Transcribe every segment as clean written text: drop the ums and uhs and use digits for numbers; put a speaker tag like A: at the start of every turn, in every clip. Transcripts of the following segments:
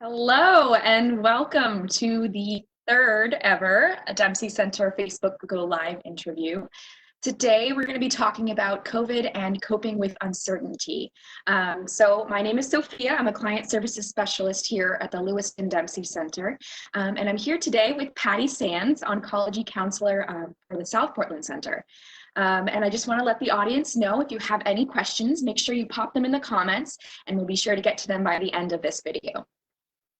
A: Hello and welcome to the third ever Dempsey Center Facebook Go Live interview. Today we're going to be talking about COVID and coping with uncertainty. So my name is Sophia. I'm a client services specialist here at the Lewiston Dempsey Center. And I'm here today with Patti Sands, oncology counselor for the South Portland Center. And I just want to let the audience know if you have any questions, make sure you pop them in the comments and we'll be sure to get to them by the end of this video.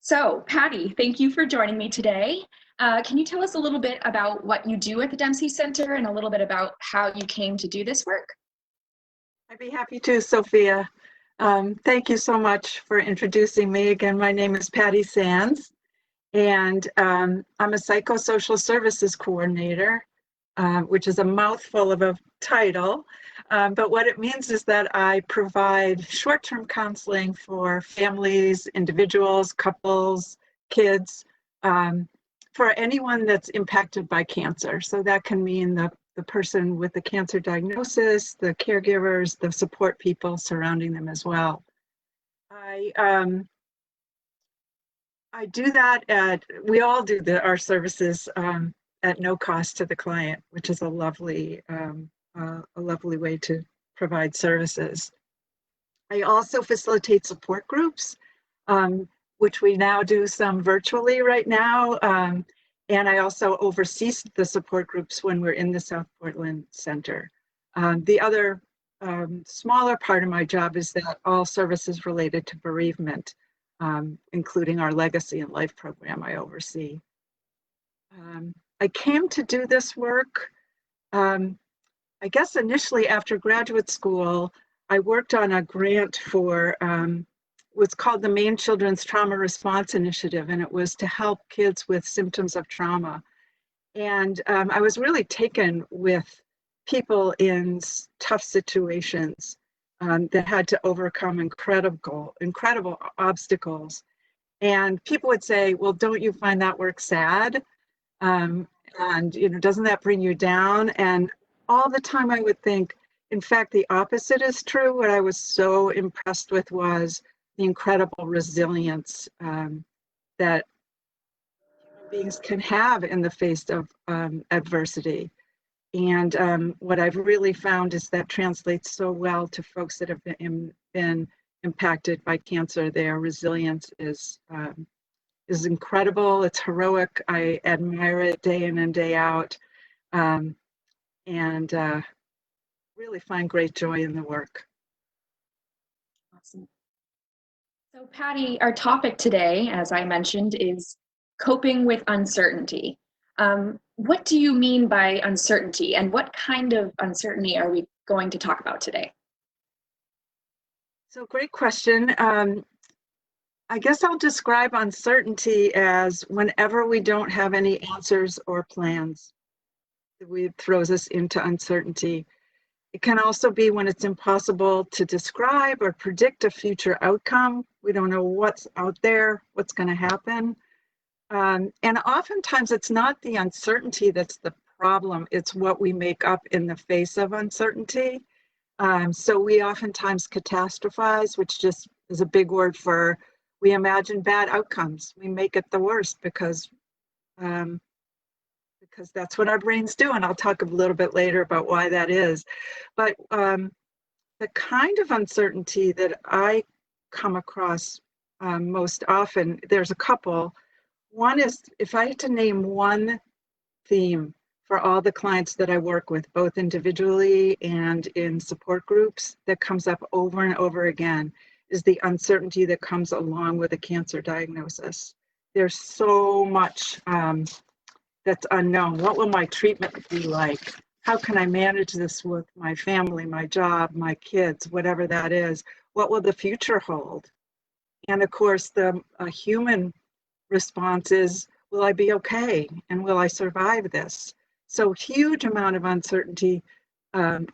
A: So, Patti, thank you for joining me today. Can you tell us a little bit about what you do at the Dempsey Center and a little bit about how you came to do this work?
B: I'd be happy to, Sophia. Thank you so much for introducing me. Again, my name is Patti Sands, and I'm a psychosocial services coordinator, which is a mouthful of a title. But what it means is that I provide short-term counseling for families, individuals, couples, kids, for anyone that's impacted by cancer. So that can mean the person with the cancer diagnosis, the caregivers, the support people surrounding them as well. I do that we all do our services at no cost to the client, which is a lovely way to provide services. I also facilitate support groups, which we now do some virtually right now. And I also oversee the support groups when we're in the South Portland Center. The other smaller part of my job is that all services related to bereavement, including our legacy and life program I oversee. I came to do this work, I guess initially after graduate school, I worked on a grant for what's called the Maine Children's Trauma Response Initiative, and it was to help kids with symptoms of trauma. And I was really taken with people in tough situations that had to overcome incredible obstacles. And people would say, well, don't you find that work sad? And, doesn't that bring you down? And all the time I would think, in fact, the opposite is true. What I was so impressed with was the incredible resilience that human beings can have in the face of adversity. And what I've really found is that translates so well to folks that have been impacted by cancer. Their resilience is incredible. It's heroic. I admire it day in and day out, and really find great joy in the work.
A: Awesome. So, Patti, our topic today, as I mentioned, is coping with uncertainty. What do you mean by uncertainty, and what kind of uncertainty are we going to talk about today?
B: So, great question. I guess I'll describe uncertainty as whenever we don't have any answers or plans, it throws us into uncertainty. It can also be when it's impossible to describe or predict a future outcome. We don't know what's out there, what's going to happen. And oftentimes it's not the uncertainty that's the problem, it's what we make up in the face of uncertainty. So we oftentimes catastrophize, which just is a big word for we imagine bad outcomes. We make it the worst because that's what our brains do. And I'll talk a little bit later about why that is. But the kind of uncertainty that I come across most often, there's a couple. One is if I had to name one theme for all the clients that I work with, both individually and in support groups, that comes up over and over again, is the uncertainty that comes along with a cancer diagnosis. There's so much that's unknown. What will my treatment be like? How can I manage this with my family, my job, my kids, whatever that is? What will the future hold? And of course, the human response is, will I be okay? And will I survive this? So huge amount of uncertainty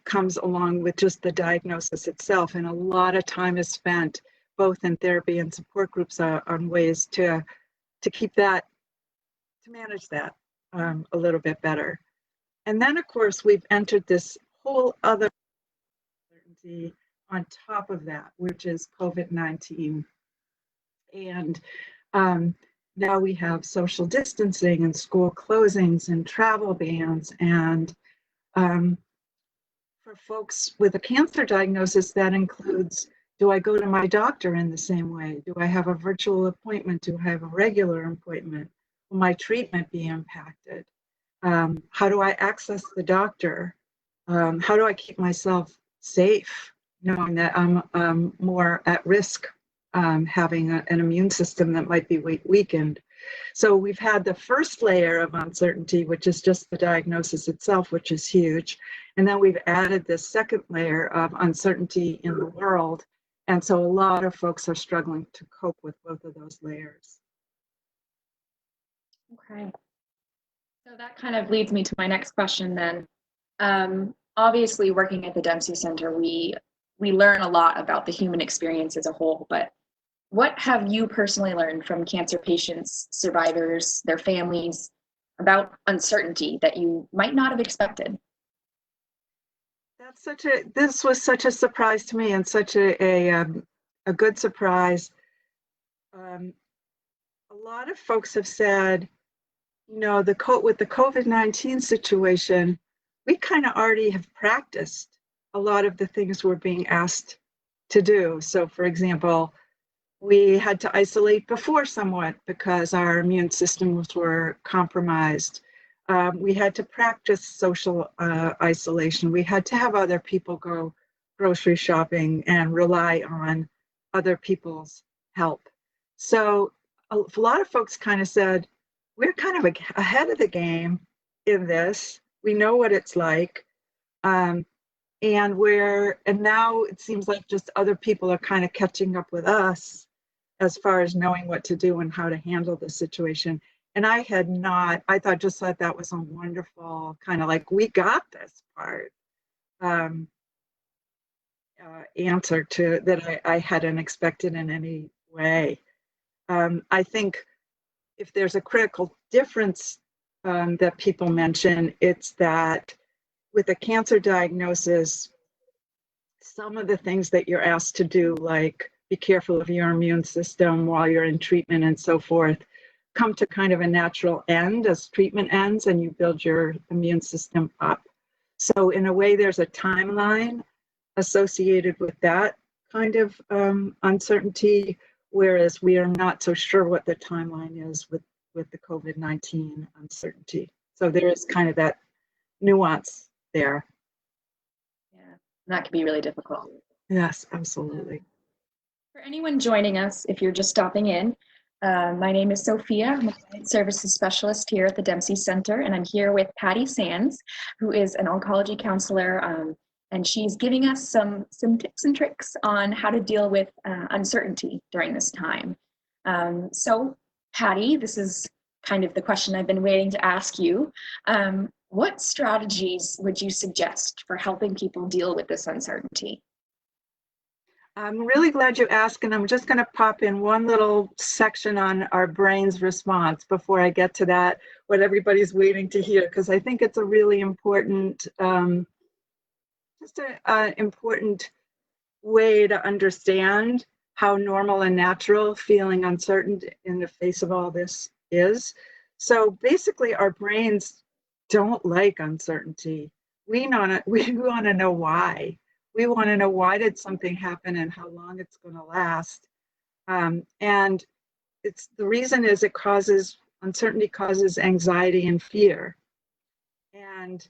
B: comes along with just the diagnosis itself. And a lot of time is spent both in therapy and support groups on ways to keep that, to manage that a little bit better. And then of course, we've entered this whole other uncertainty on top of that, which is COVID-19. And Um, Now we have social distancing and school closings and travel bans. And um, for folks with a cancer diagnosis, that includes, do I go to my doctor in the same way? Do I have a virtual appointment? Do I have a regular appointment? Will my treatment be impacted? How do I access the doctor? How do I keep myself safe, knowing that I'm more at risk having an immune system that might be weakened? So we've had the first layer of uncertainty, which is just the diagnosis itself, which is huge. And then we've added this second layer of uncertainty in the world. And so a lot of folks are struggling to cope with both of those layers.
A: Okay. So that kind of leads me to my next question then. Obviously, working at the Dempsey Center, we learn a lot about the human experience as a whole, but what have you personally learned from cancer patients, survivors, their families about uncertainty that you might not have expected?
B: This was such a surprise to me, and such a good surprise. Um, a lot of folks have said, with the COVID-19 situation, we kind of already have practiced a lot of the things we're being asked to do. So, for example, we had to isolate before somewhat because our immune systems were compromised. We had to practice social isolation. We had to have other people go grocery shopping and rely on other people's help. So a lot of folks kind of said, we're kind of ahead of the game in this. We know what it's like. Um, and now it seems like just other people are kind of catching up with us as far as knowing what to do and how to handle the situation. And I thought that was a wonderful kind of like, we got this part um, answer to that I hadn't expected in any way. I think if there's a critical difference that people mention, it's that with a cancer diagnosis, some of the things that you're asked to do, like be careful of your immune system while you're in treatment and so forth, come to kind of a natural end as treatment ends and you build your immune system up. So in a way, there's a timeline associated with that kind of uncertainty, whereas we are not so sure what the timeline is with the COVID-19 uncertainty. So there is kind of that nuance there.
A: Yeah, that can be really difficult.
B: Yes, absolutely.
A: For anyone joining us, if you're just stopping in, my name is Sophia. I'm a client services specialist here at the Dempsey Center, and I'm here with Patti Sands, who is an oncology counselor, and she's giving us some tips and tricks on how to deal with uncertainty during this time. So, Patti, this is kind of the question I've been waiting to ask you. What strategies would you suggest for helping people deal with this uncertainty?
B: I'm really glad you asked, and I'm just going to pop in one little section on our brain's response before I get to that, what everybody's waiting to hear, because I think it's a really important, important way to understand how normal and natural feeling uncertain in the face of all this is. So basically, our brains don't like uncertainty. We want to know why. We want to know, why did something happen and how long it's going to last. And the reason is uncertainty causes anxiety and fear. And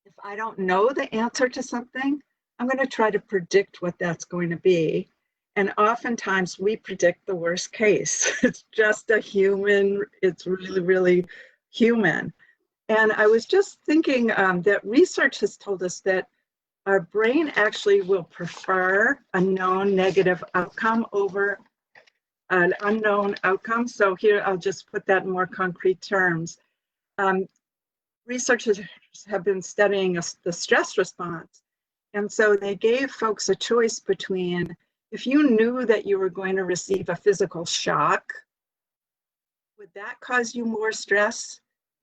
B: if I don't know the answer to something, I'm going to try to predict what that's going to be. And oftentimes we predict the worst case. It's just it's really, really human. And I was just thinking that research has told us that our brain actually will prefer a known negative outcome over an unknown outcome. So here, I'll just put that in more concrete terms. Researchers have been studying the stress response. And so they gave folks a choice between, if you knew that you were going to receive a physical shock, would that cause you more stress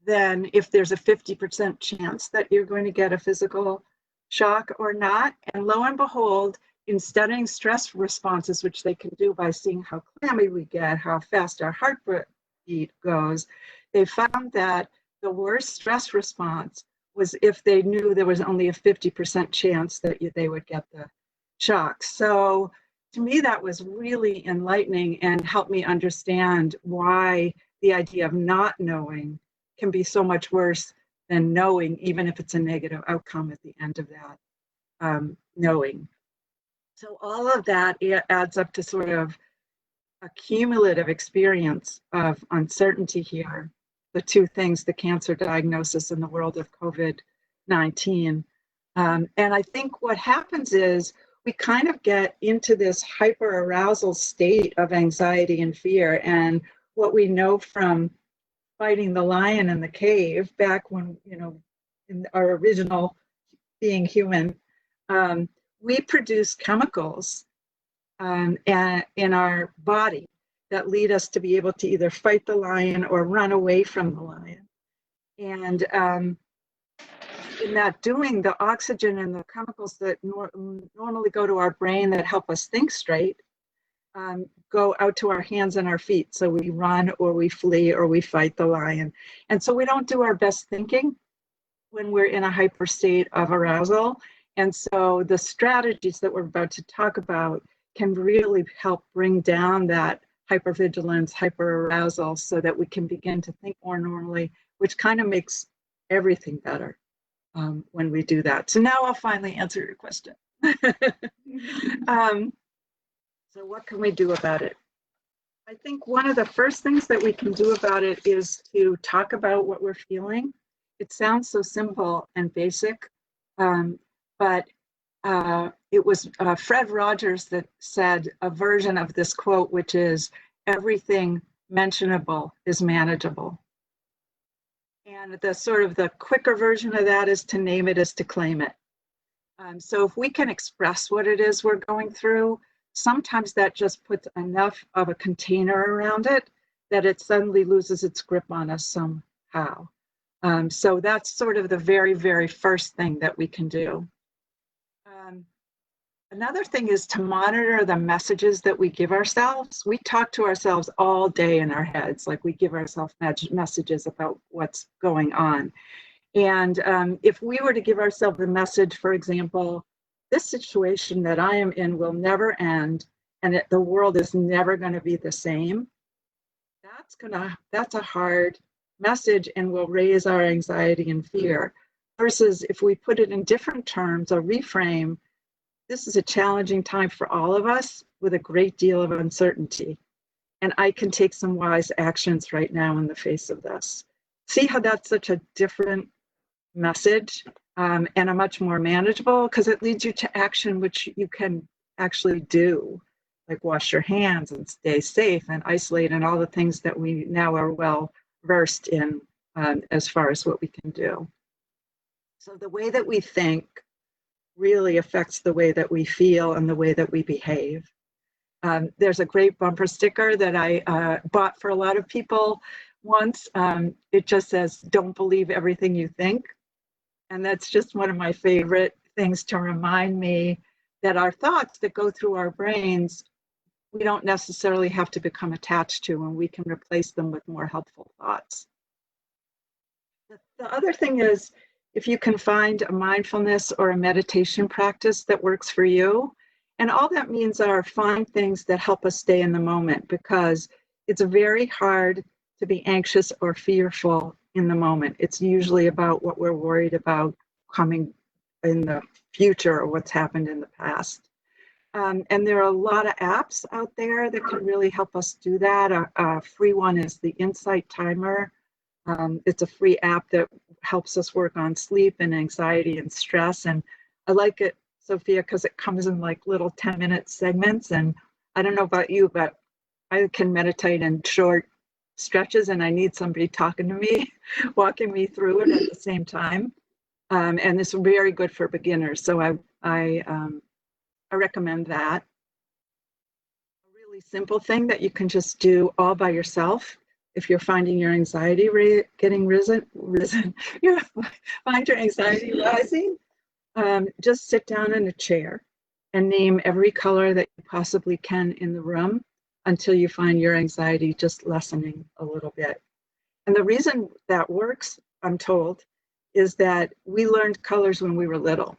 B: than if there's a 50% chance that you're going to get a physical shock or not? And lo and behold, in studying stress responses, which they can do by seeing how clammy we get, how fast our heartbeat goes, they found that the worst stress response was if they knew there was only a 50% chance that they would get the shock. So to me, that was really enlightening and helped me understand why the idea of not knowing can be so much worse than knowing, even if it's a negative outcome at the end of that knowing. So all of that adds up to sort of a cumulative experience of uncertainty here. The two things, the cancer diagnosis and the world of COVID-19. And I think what happens is we kind of get into this hyperarousal state of anxiety and fear. And what we know from fighting the lion in the cave back when, in our original being human, we produce chemicals in our body that lead us to be able to either fight the lion or run away from the lion. And in that doing, the oxygen and the chemicals that normally go to our brain that help us think straight go out to our hands and our feet. So we run or we flee or we fight the lion. And so we don't do our best thinking when we're in a hyper state of arousal. And so the strategies that we're about to talk about can really help bring down that hypervigilance, hyperarousal, so that we can begin to think more normally, which kind of makes everything better when we do that. So now I'll finally answer your question. So what can we do about it? I think one of the first things that we can do about it is to talk about what we're feeling. It sounds so simple and basic, but it was Fred Rogers that said a version of this quote, which is, everything mentionable is manageable. And the sort of the quicker version of that is to name it is to claim it. So if we can express what it is we're going through, sometimes that just puts enough of a container around it that it suddenly loses its grip on us somehow. So that's sort of the very, very first thing that we can do. Another thing is to monitor the messages that we give ourselves. We talk to ourselves all day in our heads, like we give ourselves messages about what's going on. And if we were to give ourselves the message, for example, this situation that I am in will never end, and the world is never going to be the same, that's a hard message and will raise our anxiety and fear. Versus if we put it in different terms, a reframe, this is a challenging time for all of us with a great deal of uncertainty. And I can take some wise actions right now in the face of this. See how that's such a different message and a much more manageable, because it leads you to action which you can actually do, like wash your hands and stay safe and isolate and all the things that we now are well versed in as far as what we can do. So the way that we think really affects the way that we feel and the way that we behave. There's a great bumper sticker that I bought for a lot of people once. It just says, "Don't believe everything you think." And that's just one of my favorite things to remind me that our thoughts that go through our brains, we don't necessarily have to become attached to, and we can replace them with more helpful thoughts. The other thing is, if you can find a mindfulness or a meditation practice that works for you. And all that means are find things that help us stay in the moment, because it's very hard to be anxious or fearful in the moment. It's usually about what we're worried about coming in the future or what's happened in the past. And there are a lot of apps out there that can really help us do that. A free one is the Insight Timer. It's a free app that helps us work on sleep and anxiety and stress. And I like it, Sophia, because it comes in like little 10-minute segments. And I don't know about you, but I can meditate in short stretches, and I need somebody talking to me, walking me through it at the same time. And it's very good for beginners. So I recommend that. A really simple thing that you can just do all by yourself. If you're finding your anxiety getting risen, you find your anxiety rising, just sit down in a chair and name every color that you possibly can in the room until you find your anxiety just lessening a little bit. And the reason that works, I'm told, is that we learned colors when we were little.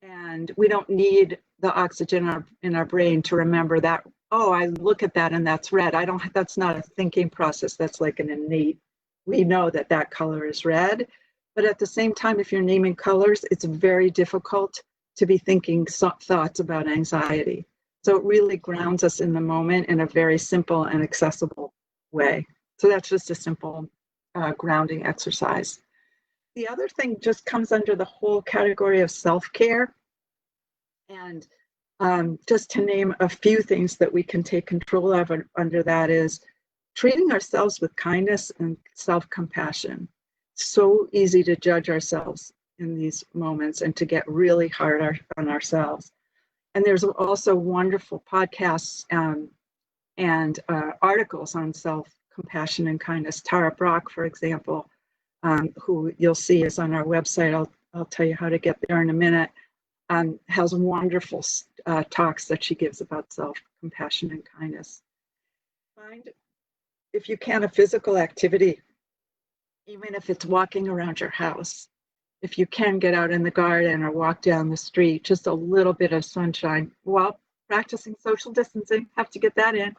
B: And we don't need the oxygen in our brain to remember that, oh, I look at that and that's red. That's not a thinking process. That's like an innate, we know that that color is red. But at the same time, if you're naming colors, it's very difficult to be thinking thoughts about anxiety. So it really grounds us in the moment in a very simple and accessible way. So that's just a simple grounding exercise. The other thing just comes under the whole category of self-care. And just to name a few things that we can take control of under that is treating ourselves with kindness and self-compassion. So easy to judge ourselves in these moments and to get really hard on ourselves. And there's also wonderful podcasts and articles on self-compassion and kindness. Tara Brach, for example, who you'll see is on our website. I'll tell you how to get there in a minute. Has wonderful talks that she gives about self-compassion and kindness. Find, if you can, a physical activity, even if it's walking around your house. If you can, get out in the garden or walk down the street, just a little bit of sunshine while practicing social distancing, have to get that in.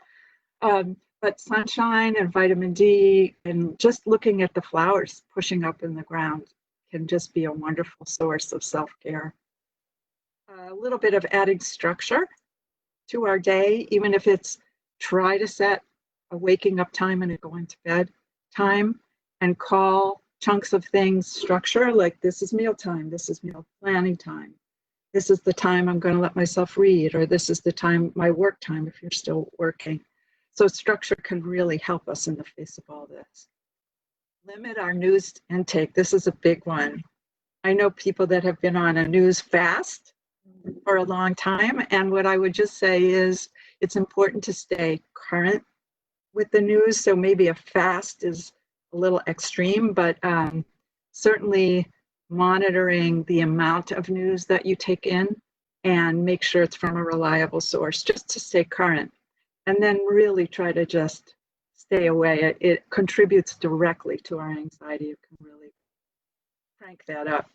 B: But sunshine and vitamin D and just looking at the flowers pushing up in the ground can just be a wonderful source of self-care. A little bit of adding structure to our day, even if it's try to set a waking up time and a going to bed time, and call chunks of things structure, like this is meal time, this is meal planning time, this is the time I'm going to let myself read, or this is the time, my work time if you're still working. So structure can really help us in the face of all this. Limit our news intake. This is a big one. I know people that have been on a news fast for a long time, and what I would just say is it's important to stay current with the news. So maybe a fast is a little extreme, but certainly monitoring the amount of news that you take in and make sure it's from a reliable source just to stay current. And then really try to just stay away. It contributes directly to our anxiety. You can really crank that up.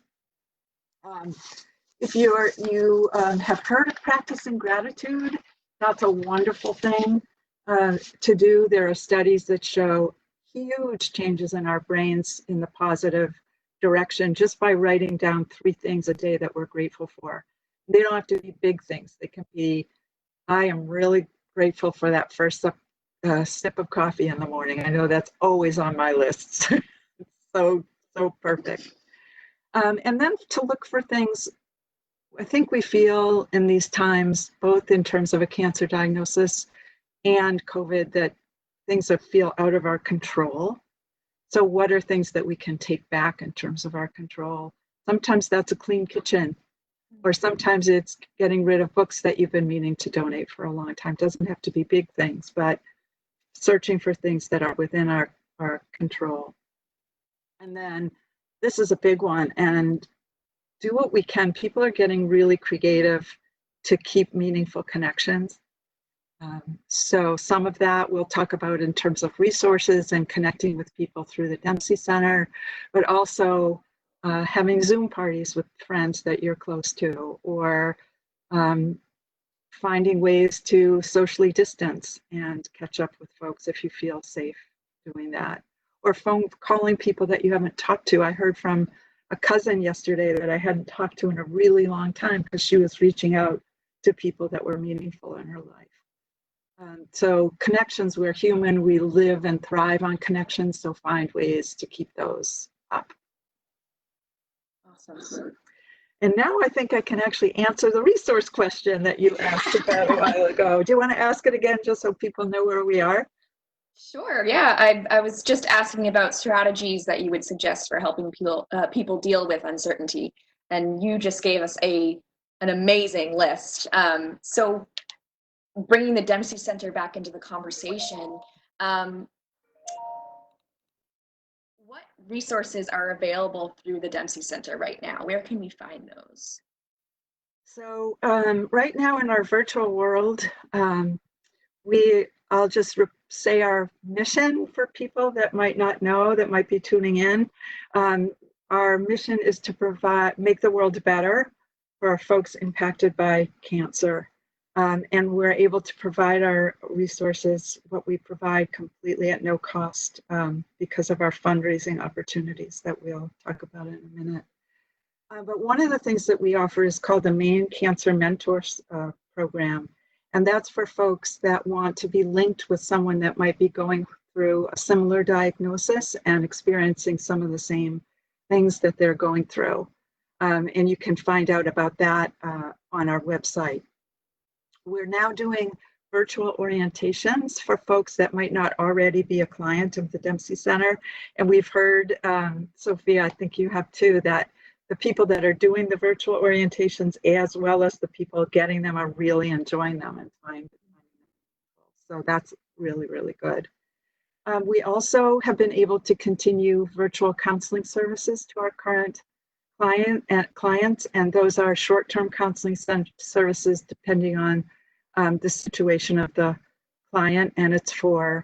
B: If you have heard of practicing gratitude, that's a wonderful thing to do. There are studies that show huge changes in our brains in the positive direction just by writing down 3 things a day that we're grateful for. They don't have to be big things. They can be, I am really grateful for that first sip of coffee in the morning. I know that's always on my list. so perfect. And then to look for things, I think we feel in these times, both in terms of a cancer diagnosis and COVID, that things feel out of our control. So what are things that we can take back in terms of our control? Sometimes that's a clean kitchen, or sometimes it's getting rid of books that you've been meaning to donate for a long time. It doesn't have to be big things, but searching for things that are within our control. And then this is a big one, and do what we can. People are getting really creative to keep meaningful connections. So some of that we'll talk about in terms of resources and connecting with people through the Dempsey Center, but also having Zoom parties with friends that you're close to, or finding ways to socially distance and catch up with folks if you feel safe doing that, or phone calling people that you haven't talked to. I heard from a cousin yesterday that I hadn't talked to in a really long time because she was reaching out to people that were meaningful in her life. So connections, we're human, we live and thrive on connections, so find ways to keep those up.
A: Awesome.
B: And now I think I can actually answer the resource question that you asked about a while ago. Do you want to ask it again just so people know where we are?
A: Sure, yeah. I was just asking about strategies that you would suggest for helping people deal with uncertainty. And you just gave us an amazing list. So bringing the Dempsey Center back into the conversation, what resources are available through the Dempsey Center right now? Where can we find those?
B: So right now in our virtual world, I'll just say our mission for people that might not know, that might be tuning in. Um, our mission is to make the world better for folks impacted by cancer. And we're able to provide our resources, what we provide, completely at no cost because of our fundraising opportunities that we'll talk about in a minute. But one of the things that we offer is called the Maine Cancer Mentors Program. And that's for folks that want to be linked with someone that might be going through a similar diagnosis and experiencing some of the same things that they're going through. And you can find out about that on our website. We're now doing virtual orientations for folks that might not already be a client of the Dempsey Center. And we've heard, Sophia, I think you have too, that the people that are doing the virtual orientations as well as the people getting them are really enjoying them and finding them. So that's really, really good. We also have been able to continue virtual counseling services to our current clients, and those are short-term counseling services depending on the situation of the client, and it's for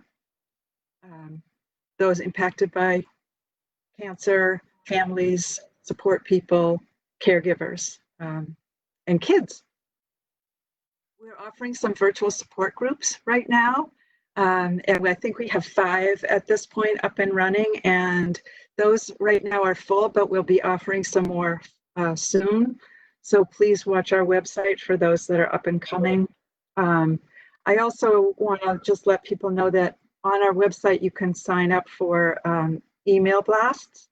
B: those impacted by cancer, families, support people, caregivers, and kids. We're offering some virtual support groups right now. And I think we have 5 at this point up and running, and those right now are full, but we'll be offering some more soon. So please watch our website for those that are up and coming. I also want to just let people know that on our website, you can sign up for email blasts,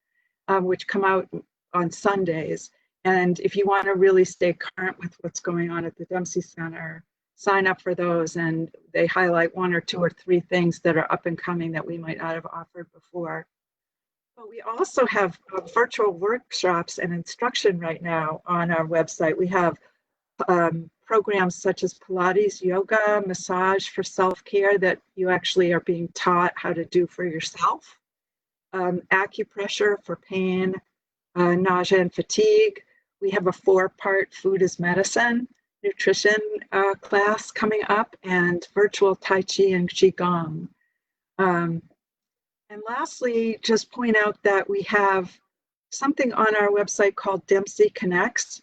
B: which come out on Sundays. And if you want to really stay current with what's going on at the Dempsey Center, sign up for those, and they highlight 1 or 2 or 3 things that are up and coming that we might not have offered before. But we also have virtual workshops and instruction right now on our website. We have programs such as Pilates, yoga, massage for self-care that you actually are being taught how to do for yourself, acupressure for pain, nausea and fatigue. We have a 4-part food as medicine nutrition class coming up, and virtual Tai Chi and Qigong. And lastly, just point out that we have something on our website called Dempsey Connects.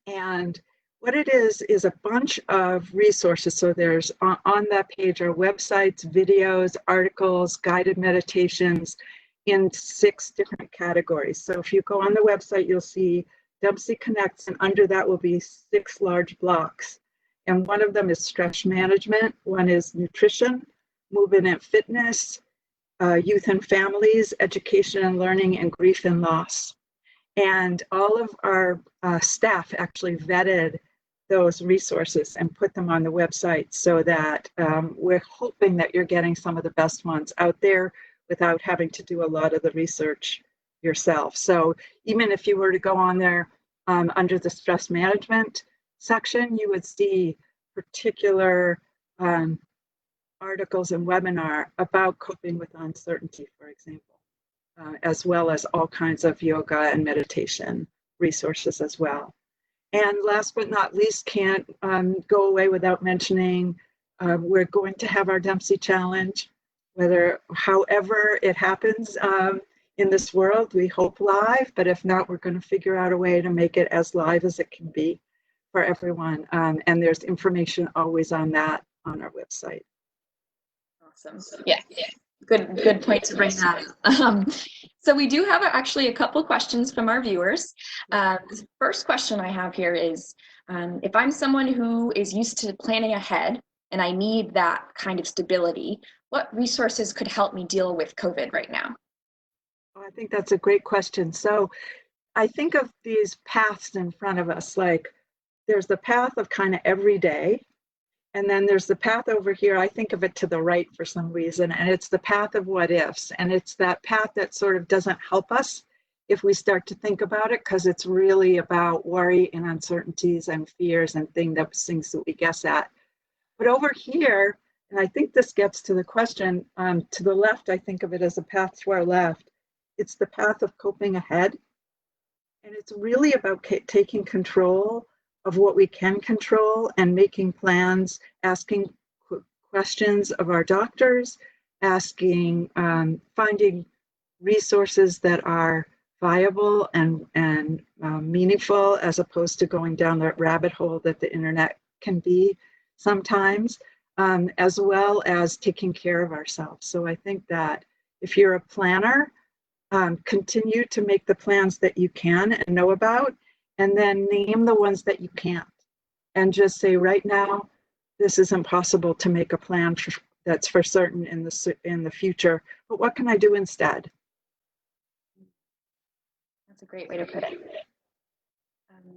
B: And what it is a bunch of resources. So there's on that page are websites, videos, articles, guided meditations in 6 different categories. So if you go on the website, you'll see Dempsey Connects, and under that will be 6 large blocks. And one of them is stress management, one is nutrition, movement and fitness, youth and families, education and learning, and grief and loss. And all of our staff actually vetted those resources and put them on the website so that we're hoping that you're getting some of the best ones out there without having to do a lot of the research yourself. So even if you were to go on there under the stress management section, you would see particular articles and webinar about coping with uncertainty, for example, as well as all kinds of yoga and meditation resources as well. And last but not least, can't go away without mentioning, we're going to have our Dempsey Challenge, however it happens in this world, we hope live, but if not, we're going to figure out a way to make it as live as it can be for everyone. And there's information always on that on our website.
A: Awesome. Yeah. Good point to bring that up. So we do have actually a couple questions from our viewers. The first question I have here is, if I'm someone who is used to planning ahead and I need that kind of stability, what resources could help me deal with COVID right now?
B: I think that's a great question. So I think of these paths in front of us, like there's the path of kind of every day, and then there's the path over here. I think of it to the right for some reason, and it's the path of what ifs. And it's that path that sort of doesn't help us if we start to think about it, because it's really about worry and uncertainties and fears and things that we guess at. But over here, and I think this gets to the question, to the left, I think of it as a path to our left. It's the path of coping ahead. And it's really about taking control of what we can control and making plans, asking questions of our doctors, asking, finding resources that are viable and meaningful, as opposed to going down the rabbit hole that the internet can be sometimes, as well as taking care of ourselves. So I think that if you're a planner, continue to make the plans that you can and know about, and then name the ones that you can't. And just say, right now, this is impossible to make a plan that's for certain in the future, but what can I do instead?
A: That's a great way to put it.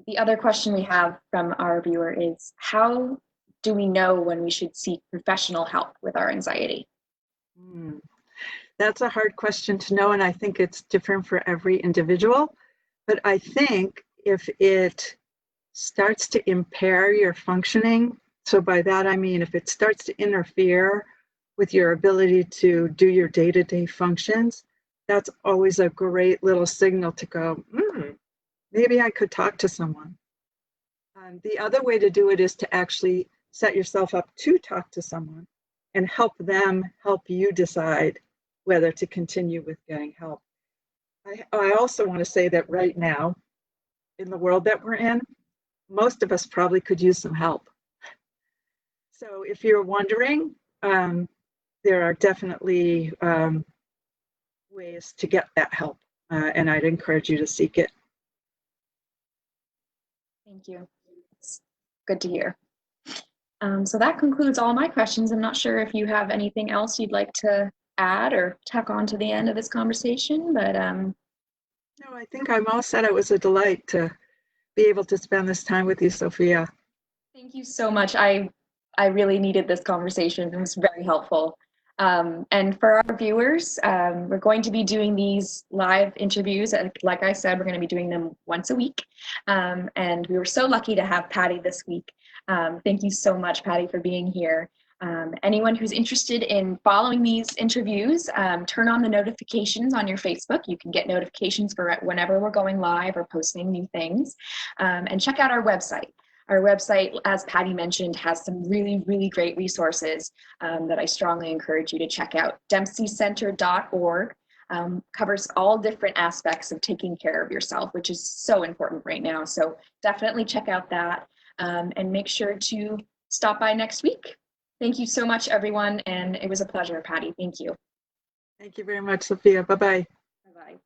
A: The other question we have from our viewer is, how do we know when we should seek professional help with our anxiety?
B: That's a hard question to know, and I think it's different for every individual. But I think if it starts to impair your functioning, so by that I mean if it starts to interfere with your ability to do your day-to-day functions, that's always a great little signal to go, maybe I could talk to someone. The other way to do it is to actually set yourself up to talk to someone and help them help you decide whether to continue with getting help. I also want to say that right now, in the world that we're in, most of us probably could use some help. So if you're wondering, there are definitely ways to get that help, and I'd encourage you to seek it.
A: Thank you. It's good to hear. So that concludes all my questions. I'm not sure if you have anything else you'd like to add or tack on to the end of this conversation, but
B: no, I think I'm all set. It was a delight to be able to spend this time with you, Sophia.
A: Thank you so much. I really needed this conversation. It was very helpful. And for our viewers, we're going to be doing these live interviews. Like I said, we're going to be doing them once a week. And we were so lucky to have Patti this week. Thank you so much, Patti, for being here. Anyone who's interested in following these interviews, turn on the notifications on your Facebook. You can get notifications for whenever we're going live or posting new things. And check out our website. Our website, as Patti mentioned, has some really, really great resources that I strongly encourage you to check out. DempseyCenter.org covers all different aspects of taking care of yourself, which is so important right now. So definitely check out that and make sure to stop by next week. Thank you so much, everyone, and it was a pleasure, Patti. Thank you.
B: Thank you very much, Sophia. Bye-bye.
A: Bye-bye.